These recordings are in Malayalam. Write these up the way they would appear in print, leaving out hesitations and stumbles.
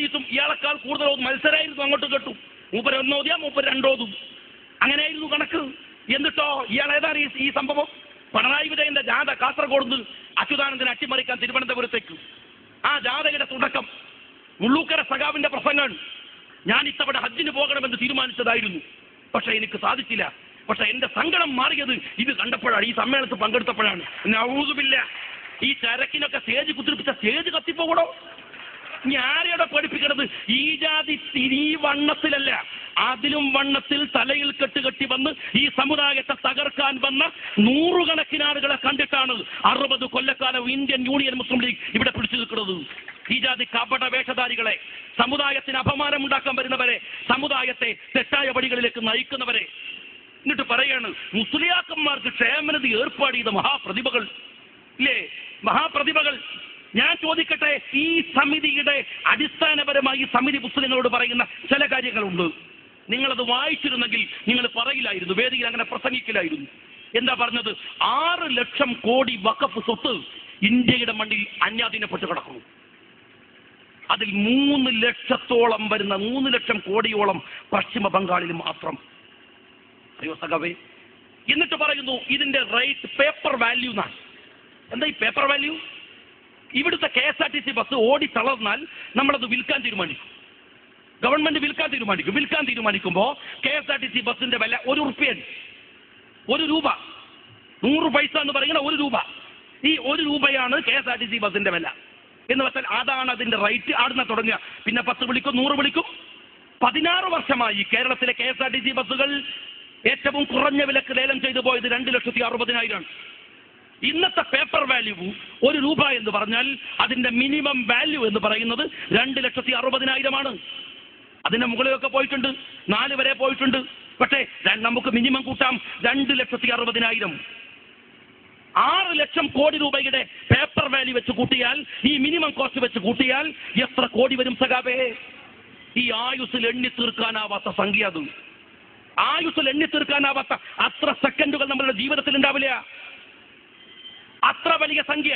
ഇയാളെക്കാൾ കൂടുതൽ മത്സരമായിരുന്നു, അങ്ങോട്ട് കേട്ടു. മൂപ്പര് ഒന്നോതിയാ മൂപ്പര് രണ്ടോതും, അങ്ങനെയായിരുന്നു കണക്ക്. എന്നിട്ടോ ഇയാൾ ഏതാണ് ഈ സംഭവം? പിണറായി വിജയന്റെ ജാഥ കാസർഗോഡ് നിന്ന് അച്യുതാനന്ദനെ അട്ടിമറിക്കാൻ തിരുവനന്തപുരത്തേക്ക്. ആ ജാഥയുടെ തുടക്കം മുള്ളൂക്കര സഖാവിന്റെ പ്രസംഗം. ഞാൻ ഇത്തവണ ഹജ്ജിന് പോകണമെന്ന് തീരുമാനിച്ചതായിരുന്നു, പക്ഷെ എനിക്ക് സാധിച്ചില്ല. പക്ഷെ എന്റെ സങ്കടം മാറിയത് ഇത് കണ്ടപ്പോഴാണ്, ഈ സമ്മേളനത്തിൽ പങ്കെടുത്തപ്പോഴാണ്. നൗദുബില്ല, ഈ ചരക്കിനൊക്കെ സ്റ്റേജ് കുത്തിരിപ്പിച്ച സ്റ്റേജ് കത്തിപ്പോകണോ? ഞാരെവിടെ പഠിപ്പിക്കണത്? ഈ ജാതി ഈ വണ്ണത്തിലല്ല, അതിലും വണ്ണത്തിൽ തലയിൽ കെട്ടുകെട്ടി വന്ന് ഈ സമുദായത്തെ തകർക്കാൻ വന്ന നൂറുകണക്കിന് ആളുകളെ കണ്ടിട്ടാണ് 60 കൊല്ലക്കാലം ഇന്ത്യൻ യൂണിയൻ മുസ്ലിം ലീഗ് ഇവിടെ പിടിച്ചു നിൽക്കുന്നത്. ഈ ജാതി കപട വേഷധാരികളെ, സമുദായത്തിന് അപമാനമുണ്ടാക്കാൻ വരുന്നവരെ, സമുദായത്തെ തെറ്റായ വഴികളിലേക്ക് നയിക്കുന്നവരെ. എന്നിട്ട് പറയാണ് മുസ്ലിയാക്കന്മാർക്ക് ക്ഷേമനിധി ഏർപ്പാട് ചെയ്ത മഹാപ്രതിഭകൾ ഇല്ലേ, മഹാപ്രതിഭകൾ. ഞാൻ ചോദിക്കട്ടെ, ഈ സമിതിയുടെ അടിസ്ഥാനപരമായി സമിതി മുസ്ലിങ്ങളോട് പറയുന്ന ചില കാര്യങ്ങളുണ്ട്. നിങ്ങളത് വായിച്ചിരുന്നെങ്കിൽ നിങ്ങൾ പറയില്ലായിരുന്നു, വേദിയിൽ അങ്ങനെ പ്രസംഗിക്കില്ലായിരുന്നു. എന്താ പറഞ്ഞത്? 6 ലക്ഷം കോടി വഖഫ് സ്വത്ത് ഇന്ത്യയുടെ മണ്ണിൽ അന്യാധീനപ്പെട്ട് കിടക്കുന്നു. അതിൽ 3 ലക്ഷത്തോളം വരുന്ന 3 ലക്ഷം കോടിയോളം പശ്ചിമ ബംഗാളിൽ മാത്രം. അയ്യോ സഖാവേ. എന്നിട്ട് പറയുന്നു ഇതിന്റെ റേറ്റ് പേപ്പർ വാല്യൂ എന്നാണ്. എന്താ ഈ പേപ്പർ വാല്യൂ? ഇവിടുത്തെ KSRTC ബസ് ഓടി തളർന്നാൽ നമ്മളത് വിൽക്കാൻ തീരുമാനിക്കും, ഗവൺമെന്റ് വിൽക്കാൻ തീരുമാനിക്കുമ്പോൾ KSRTC ബസിന്റെ വില 1 റുപ്യാണ്, 1 രൂപ, 100 പൈസ എന്ന് പറയുന്ന 1 രൂപ. ഈ 1 രൂപയാണ് KSRTC ബസിന്റെ വില എന്ന് വെച്ചാൽ അതാണ് അതിന്റെ റേറ്റ്. ആടുന്ന തുടങ്ങുക, പിന്നെ 10 വിളിക്കും, 100 വിളിക്കും. 16 വർഷമായി കേരളത്തിലെ KSRTC ബസ്സുകൾ ഏറ്റവും കുറഞ്ഞ വിലക്ക് ലേലം ചെയ്തു പോയത് 2,60,000. ഇന്നത്തെ പേപ്പർ വാല്യൂ 1 രൂപ എന്ന് പറഞ്ഞാൽ അതിന്റെ മിനിമം വാല്യൂ എന്ന് പറയുന്നത് 2,60,000 അതിന്റെ മുകളിലൊക്കെ പോയിട്ടുണ്ട്, 4 വരെ പോയിട്ടുണ്ട്. പക്ഷേ നമുക്ക് മിനിമം കൂട്ടാം 2,60,000. 6 ലക്ഷം കോടി രൂപയുടെ പേപ്പർ വാല്യൂ വെച്ച് കൂട്ടിയാൽ, ഈ മിനിമം കോസ്റ്റ് വെച്ച് കൂട്ടിയാൽ എത്ര കോടി വരും സഖാവേ? ഈ ആയുസ്സിൽ എണ്ണി തീർക്കാനാവാത്ത സംഖ്യ. അത് ആയുസ്സിൽ എണ്ണി തീർക്കാനാവാത്ത അത്ര സെക്കൻഡുകൾ നമ്മളുടെ ജീവിതത്തിൽ ഉണ്ടാവില്ല. അത്ര വലിയ സംഖ്യ.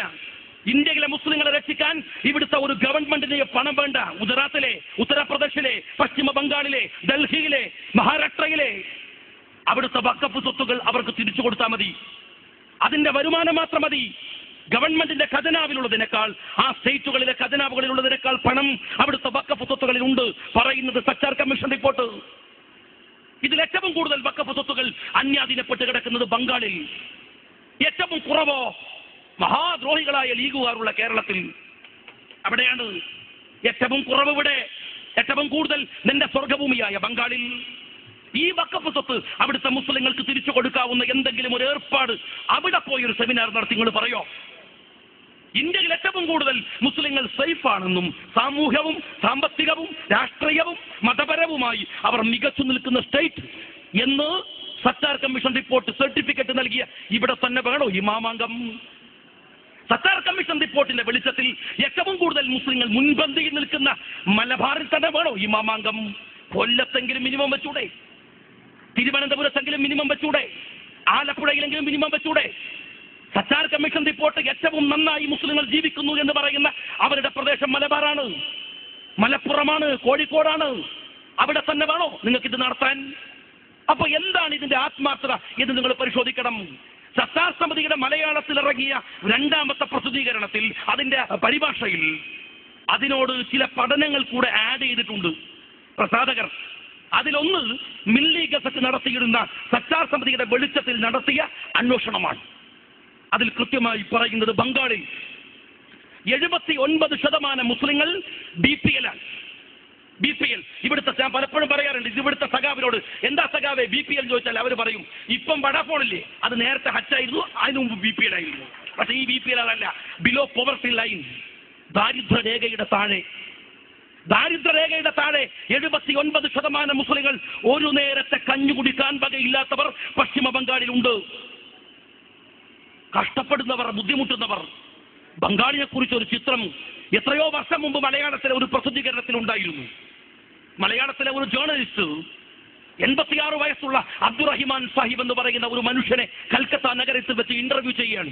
ഇന്ത്യയിലെ മുസ്ലിങ്ങളെ രക്ഷിക്കാൻ ഇവിടുത്തെ ഒരു ഗവൺമെന്റിന് പണം വേണ്ട. ഗുജറാത്തിലെ, ഉത്തർപ്രദേശിലെ, പശ്ചിമ ബംഗാളിലെ, ഡൽഹിയിലെ, മഹാരാഷ്ട്രയിലെ അവിടുത്തെ വഖഫ് സ്വത്തുകൾ അവർക്ക് തിരിച്ചു കൊടുത്താൽ മതി. അതിന്റെ വരുമാനം മാത്രം മതി. ഗവൺമെന്റിന്റെ ഖജനാവിലുള്ളതിനേക്കാൾ, ആ സ്റ്റേറ്റുകളിലെ ഖജനാവുകളിലുള്ളതിനേക്കാൾ പണം അവിടുത്തെ വഖഫ് സ്വത്തുകളിൽ ഉണ്ട്. പറയുന്നത് സച്ചാർ കമ്മീഷൻ റിപ്പോർട്ട്. ഇതിൽ ഏറ്റവും കൂടുതൽ വഖഫ് സ്വത്തുകൾ അന്യാധീനപ്പെട്ട് കിടക്കുന്നത് ബംഗാളിൽ. ഏറ്റവും കുറവോ മഹാദ്രോഹികളായ ലീഗുകാരുള്ള കേരളത്തിൽ. അവിടെയാണ് ഏറ്റവും കുറവ്. ഇവിടെ ഏറ്റവും കൂടുതൽ നിന്റെ സ്വർഗഭൂമിയായ ബംഗാളിൽ. ഈ വഖഫ് സ്വത്ത് അവിടുത്തെ മുസ്ലിങ്ങൾക്ക് തിരിച്ചു കൊടുക്കാവുന്ന എന്തെങ്കിലും ഒരു ഏർപ്പാട് അവിടെ പോയി ഒരു സെമിനാർ നടത്തി നിങ്ങൾ പറയോ? ഇന്ത്യയിൽ ഏറ്റവും കൂടുതൽ മുസ്ലിങ്ങൾ സേഫാണെന്നും സാമൂഹ്യവും സാമ്പത്തികവും രാഷ്ട്രീയവും മതപരവുമായി അവർ മികച്ചു നിൽക്കുന്ന സ്റ്റേറ്റ് എന്ന് സച്ചാർ കമ്മീഷൻ റിപ്പോർട്ട് സർട്ടിഫിക്കറ്റ് നൽകിയ ഇവിടെ തന്നെ വേണോ ഈ മാമാങ്കം? സച്ചാർ കമ്മീഷൻ റിപ്പോർട്ടിന്റെ വെളിച്ചത്തിൽ ഏറ്റവും കൂടുതൽ മുസ്ലിങ്ങൾ മുൻപന്തിയിൽ നിൽക്കുന്ന മലബാറിൽ തന്നെ വേണോ ഈ മാമാങ്കം? കൊല്ലത്തെങ്കിലും മിനിമം വെച്ചൂടെ? തിരുവനന്തപുരത്തെങ്കിലും മിനിമം വെച്ചൂടെ? ആലപ്പുഴയിലെങ്കിലും മിനിമം വെച്ചൂടെ? സച്ചാർ കമ്മീഷൻ റിപ്പോർട്ട് ഏറ്റവും നന്നായി മുസ്ലിങ്ങൾ ജീവിക്കുന്നു എന്ന് പറയുന്ന അവരുടെ പ്രദേശം മലബാറാണ്, മലപ്പുറമാണ്, കോഴിക്കോടാണ്. അവിടെ തന്നെ വേണോ നിങ്ങൾക്ക് ഇത് നടത്താൻ? അപ്പൊ എന്താണ് ഇതിന്റെ ആത്മാർത്ഥത എന്ന് നിങ്ങൾ പരിശോധിക്കണം. സത്താർ സമിതിയുടെ മലയാളത്തിൽ ഇറങ്ങിയ 2ാമത്തെ പ്രസിദ്ധീകരണത്തിൽ അതിന്റെ പരിഭാഷയിൽ അതിനോട് ചില പഠനങ്ങൾ കൂടെ ആഡ് ചെയ്തിട്ടുണ്ട് പ്രസാധകർ. അതിലൊന്ന് മില്ലി ഗസറ്റ് നടത്തിയിരുന്ന സച്ചാർ സമിതിയുടെ വെളിച്ചത്തിൽ നടത്തിയ അന്വേഷണമാണ്. അതിൽ കൃത്യമായി പറയുന്നത് ബംഗാളിൽ 79% മുസ്ലിങ്ങൾ BPL ആണ്. BPL ഇവിടുത്തെ, ഞാൻ പലപ്പോഴും പറയാറുണ്ട്, ഇവിടുത്തെ സഖാവിനോട് എന്താ സഖാവേ BPL ചോദിച്ചാൽ അവർ പറയും ഇപ്പം വഡാഫോണില്ലേ, അത് നേരത്തെ ഹച്ചായിരുന്നു, അതിനു മുമ്പ് BPL ആയിരുന്നു. പക്ഷേ ഈ BPL അല്ല, ബിലോ പോവർട്ടി ലൈൻ, ദാരിദ്ര്യരേഖയുടെ താഴെ. ദാരിദ്ര്യരേഖയുടെ താഴെ 79% മുസ്ലിങ്ങൾ ഒരു നേരത്തെ കഞ്ഞു കുടിക്കാൻ വകയില്ലാത്തവർ പശ്ചിമ ബംഗാളിലുണ്ട്. കഷ്ടപ്പെടുന്നവർ, ബുദ്ധിമുട്ടുന്നവർ. ബംഗാളിനെ കുറിച്ച് ഒരു ചിത്രം എത്രയോ വർഷം മുമ്പ് മലയാളത്തിലെ ഒരു പ്രസിദ്ധീകരണത്തിൽ ഉണ്ടായിരുന്നു. മലയാളത്തിലെ ഒരു ജേർണലിസ്റ്റ് 86 വയസ്സുള്ള അബ്ദുറഹിമാൻ സാഹിബ് എന്ന് പറയുന്ന ഒരു മനുഷ്യനെ കൽക്കത്ത നഗരത്തിൽ വെച്ച് ഇന്റർവ്യൂ ചെയ്യുകയാണ്.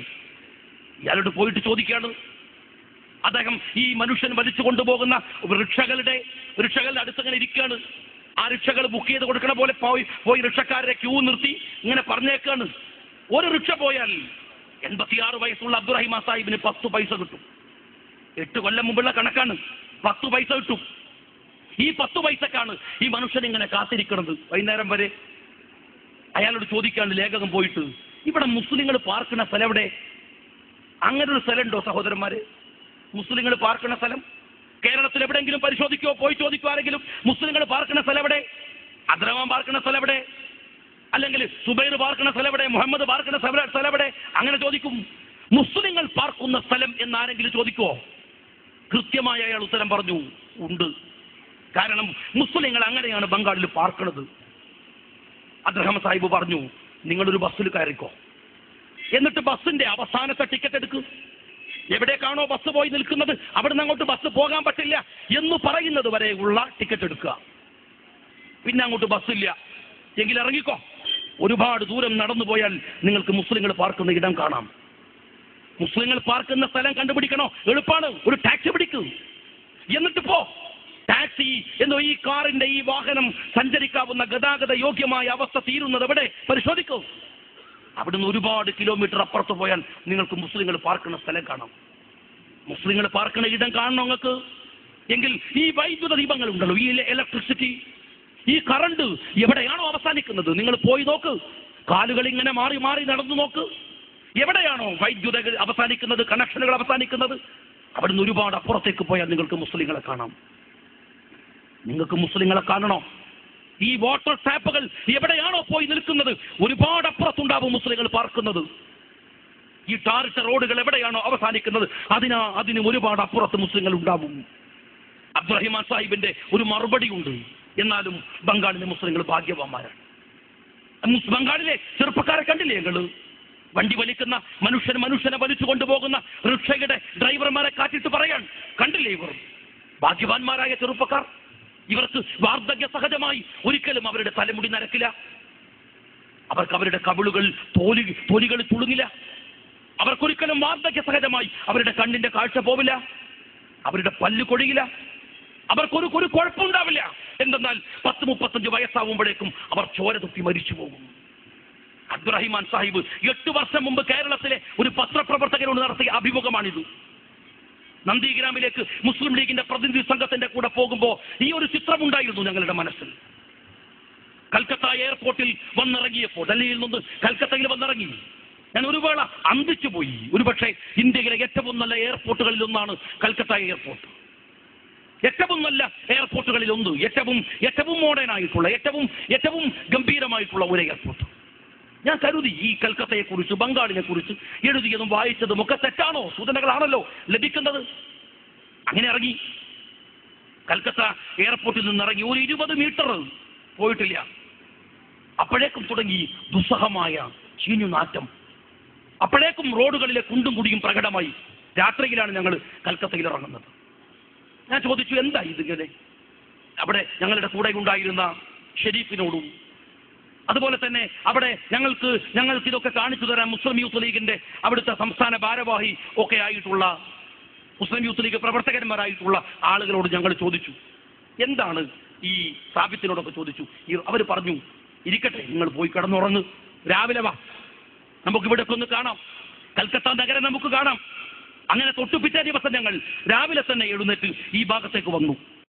ഇയാളോട് പോയിട്ട് ചോദിക്കുകയാണ്, അദ്ദേഹം ഈ മനുഷ്യൻ വലിച്ചു കൊണ്ടുപോകുന്ന റിക്ഷകളുടെ അടുത്തങ്ങനെ ഇരിക്കുകയാണ്. ആ റിക്ഷകൾ ബുക്ക് ചെയ്ത് കൊടുക്കണ പോലെ പോയി റിക്ഷക്കാരെ ക്യൂ നിർത്തി ഇങ്ങനെ പറഞ്ഞേക്കാണ്. ഒരു റിക്ഷ പോയാൽ 86 വയസ്സുള്ള അബ്ദുറഹിമാൻ സാഹിബിന് 10 പൈസ കിട്ടും. 8 കൊല്ലം മുമ്പുള്ള കണക്കാണ്. 10 പൈസ കിട്ടും. ഈ 10 പൈസക്കാണ് ഈ മനുഷ്യൻ ഇങ്ങനെ കാത്തിരിക്കുന്നത് വൈകുന്നേരം വരെ. അയാളോട് ചോദിക്കാണ് ലേഖകൻ പോയിട്ട്, ഇവിടെ മുസ്ലിങ്ങൾ പാർക്കുന്ന സ്ഥലം എവിടെ? അങ്ങനെ ഒരു സ്ഥലം ഉണ്ടോ സഹോദരന്മാരെ? മുസ്ലിങ്ങൾ പാർക്കുന്ന സ്ഥലം കേരളത്തിൽ എവിടെയെങ്കിലും പരിശോധിക്കോ? പോയി ചോദിക്കോ ആരെങ്കിലും, മുസ്ലിങ്ങൾ പാർക്കുന്ന സ്ഥലം എവിടെ? അബ്ദുറഹ്മാൻ പാർക്കുന്ന സ്ഥലം എവിടെ? അല്ലെങ്കിൽ സുബൈർ പാർക്കുന്ന സ്ഥലം എവിടെ? മുഹമ്മദ് പാർക്കുന്ന സ്ഥലം എവിടെ? അങ്ങനെ ചോദിക്കും. മുസ്ലിങ്ങൾ പാർക്കുന്ന സ്ഥലം എന്നാരെങ്കിലും ചോദിക്കോ? കൃത്യമായ അയാൾ ഉത്തരം പറഞ്ഞു, ഉണ്ട്. കാരണം മുസ്ലിങ്ങൾ അങ്ങനെയാണ് ബംഗാളിൽ പാർക്കുന്നത്. അബ്ദുറഹ്മാൻ സാഹിബ് പറഞ്ഞു, നിങ്ങളൊരു ബസ്സിൽ കയറിക്കോ, എന്നിട്ട് ബസ്സിന്റെ അവസാനത്തെ ടിക്കറ്റ് എടുക്കും. എവിടേക്കാണോ ബസ് പോയി നിൽക്കുന്നത് അവിടുന്ന് അങ്ങോട്ട് ബസ് പോകാൻ പറ്റില്ല എന്ന് പറയുന്നത് വരെയുള്ള ടിക്കറ്റ് എടുക്കുക. പിന്നെ അങ്ങോട്ട് ബസ്സില്ല എങ്കിൽ ഇറങ്ങിക്കോ. ഒരുപാട് ദൂരം നടന്നു പോയാൽ നിങ്ങൾക്ക് മുസ്ലിങ്ങൾ പാർക്കുന്ന ഇടം കാണാം. മുസ്ലിങ്ങൾ പാർക്കുന്ന സ്ഥലം കണ്ടുപിടിക്കണോ? എളുപ്പമാണ്. ഒരു ടാക്സി പിടിക്കും, എന്നിട്ട് പോ. ടാക്സി എന്നോ ഈ കാറിന്റെ ഈ വാഹനം സഞ്ചരിക്കാവുന്ന ഗതാഗത യോഗ്യമായ അവസ്ഥ തീരുന്നത് എവിടെ? പരിശോധിക്കൂ. അവിടുന്ന് ഒരുപാട് കിലോമീറ്റർ അപ്പുറത്ത് പോയാൽ നിങ്ങൾക്ക് മുസ്ലിങ്ങൾ പാർക്കുന്ന സ്ഥലം കാണാം. മുസ്ലിങ്ങൾ പാർക്കുന്ന ഇടം കാണണം നിങ്ങൾക്ക്. എങ്കിൽ ഈ വൈദ്യുത ദീപങ്ങൾ ഉണ്ടല്ലോ, ഈ ഇലക്ട്രിസിറ്റി, ഈ കറണ്ട് എവിടെയാണോ അവസാനിക്കുന്നത് നിങ്ങൾ പോയി നോക്ക്. കാലുകൾ ഇങ്ങനെ മാറി മാറി നടന്നു നോക്ക്. എവിടെയാണോ വൈദ്യുത അവസാനിക്കുന്നത്, കണക്ഷനുകൾ അവസാനിക്കുന്നത്, അവിടുന്ന് ഒരുപാട് അപ്പുറത്തേക്ക് പോയാൽ നിങ്ങൾക്ക് മുസ്ലിങ്ങളെ കാണാം. നിങ്ങൾക്ക് മുസ്ലിങ്ങളെ കാണണോ? ഈ വാട്ടർ ടാപ്പുകൾ എവിടെയാണോ പോയി നിൽക്കുന്നത് ഒരുപാട് അപ്പുറത്തുണ്ടാവും മുസ്ലിങ്ങൾ പാർക്കുന്നത്. ഈ ടാറിട്ട റോഡുകൾ എവിടെയാണോ അവസാനിക്കുന്നത് അതിന് ഒരുപാട് അപ്പുറത്ത് മുസ്ലിങ്ങൾ ഉണ്ടാവും. അബ്ദുറഹിമാൻ സാഹിബിന്റെ ഒരു മറുപടി ഉണ്ട്. എന്നാലും ബംഗാളിലെ മുസ്ലിങ്ങൾ ഭാഗ്യവാന്മാരാണ്. ബംഗാളിലെ ചെറുപ്പക്കാരെ കണ്ടില്ലേ ഞങ്ങള്? വണ്ടി വലിക്കുന്ന മനുഷ്യനെ വലിച്ചു കൊണ്ടുപോകുന്ന റിക്ഷയുടെ ഡ്രൈവർമാരെ കാറ്റിട്ട് പറയാൻ കണ്ടില്ലേ? ഇവർ ഭാഗ്യവാന്മാരായ ചെറുപ്പക്കാർ. ഇവർക്ക് വാർദ്ധക്യ സഹജമായി ഒരിക്കലും അവരുടെ തലമുടി നരക്കില്ല. അവർക്ക് അവരുടെ കവിളുകൾ തൊലികൾ തുളുങ്ങില്ല. അവർക്കൊരിക്കലും വാർദ്ധക്യ സഹജമായി അവരുടെ കണ്ണിന്റെ കാഴ്ച പോവില്ല. അവരുടെ പല്ല് കൊഴിയില്ല. അവർക്കൊരു കുഴപ്പമുണ്ടാവില്ല. എന്തെന്നാൽ 10-35 വയസ്സാവുമ്പോഴേക്കും അവർ ചോര തുപ്പി മരിച്ചു പോകും. അബ്ദുറഹിമാൻ സാഹിബ് 8 വർഷം മുമ്പ് കേരളത്തിലെ ഒരു പത്രപ്രവർത്തകരോട് നടത്തിയ അഭിമുഖമാണിത്. നന്ദിഗ്രാമിലേക്ക് മുസ്ലിം ലീഗിന്റെ പ്രതിനിധി സംഘത്തിന്റെ കൂടെ പോകുമ്പോൾ ഈ ഒരു ചിത്രമുണ്ടായിരുന്നു ഞങ്ങളുടെ മനസ്സിൽ. കൽക്കത്ത എയർപോർട്ടിൽ വന്നിറങ്ങിയപ്പോൾ, ഡൽഹിയിൽ നിന്ന് കൽക്കത്തയിൽ വന്നിറങ്ങി, ഞാൻ ഒരു വേള അന്തിച്ചു പോയി. ഒരുപക്ഷെ ഇന്ത്യയിലെ ഏറ്റവും നല്ല എയർപോർട്ടുകളിൽ ഒന്നാണ് കൽക്കത്ത എയർപോർട്ട്. ഏറ്റവും നല്ല എയർപോർട്ടുകളിൽ ഒന്ന്, ഏറ്റവും മോഡേൺ ആയിട്ടുള്ള, ഏറ്റവും ഗംഭീരമായിട്ടുള്ള ഒരു എയർപോർട്ട്. ഞാൻ കരുതി ഈ കൽക്കത്തയെ കുറിച്ച്, ബംഗാളിനെ കുറിച്ച് എഴുതിയതും വായിച്ചതും ഒക്കെ തെറ്റാണോ? സൂചനകളാണല്ലോ ലഭിക്കുന്നത്. അങ്ങനെ ഇറങ്ങി കൽക്കത്ത എയർപോർട്ടിൽ നിന്ന് ഇറങ്ങി ഒരു 20 മീറ്റർ പോയിട്ടില്ല, അപ്പോഴേക്കും തുടങ്ങി ദുസ്സഹമായ ചീഞ്ഞുനാറ്റം. അപ്പോഴേക്കും റോഡുകളിലെ കുണ്ടും കുടിയും പ്രകടമായി. രാത്രിയിലാണ് ഞങ്ങൾ കൽക്കത്തയിൽ ഇറങ്ങുന്നത്. ഞാൻ ചോദിച്ചു, എന്താ ഇതിങ്ങനെ? അവിടെ ഞങ്ങളുടെ കൂടെ ഉണ്ടായിരുന്ന ഷെരീഫിനോടും അതുപോലെ തന്നെ അവിടെ ഞങ്ങൾക്ക് ഇതൊക്കെ കാണിച്ചു തരാൻ മുസ്ലിം യൂത്ത് ലീഗിന്റെ അവിടുത്തെ സംസ്ഥാന ഭാരവാഹി ഒക്കെ ആയിട്ടുള്ള മുസ്ലിം യൂത്ത് ലീഗ് പ്രവർത്തകന്മാരായിട്ടുള്ള ആളുകളോട് ഞങ്ങൾ ചോദിച്ചു, എന്താണ് ഈ സ്ഥാപിത്തിനോടൊക്കെ ചോദിച്ചു. അവർ പറഞ്ഞു, ഇരിക്കട്ടെ, നിങ്ങൾ പോയി കിടന്നുറങ്ങ്, രാവിലെ വാ, നമുക്കിവിടെ ഒന്ന് കാണാം, കൽക്കത്ത നഗരം നമുക്ക് കാണാം. അങ്ങനെ തൊട്ടു പിറ്റേ ദിവസം ഞങ്ങൾ രാവിലെ തന്നെ എഴുന്നേറ്റ് ഈ ഭാഗത്തേക്ക് വന്നു.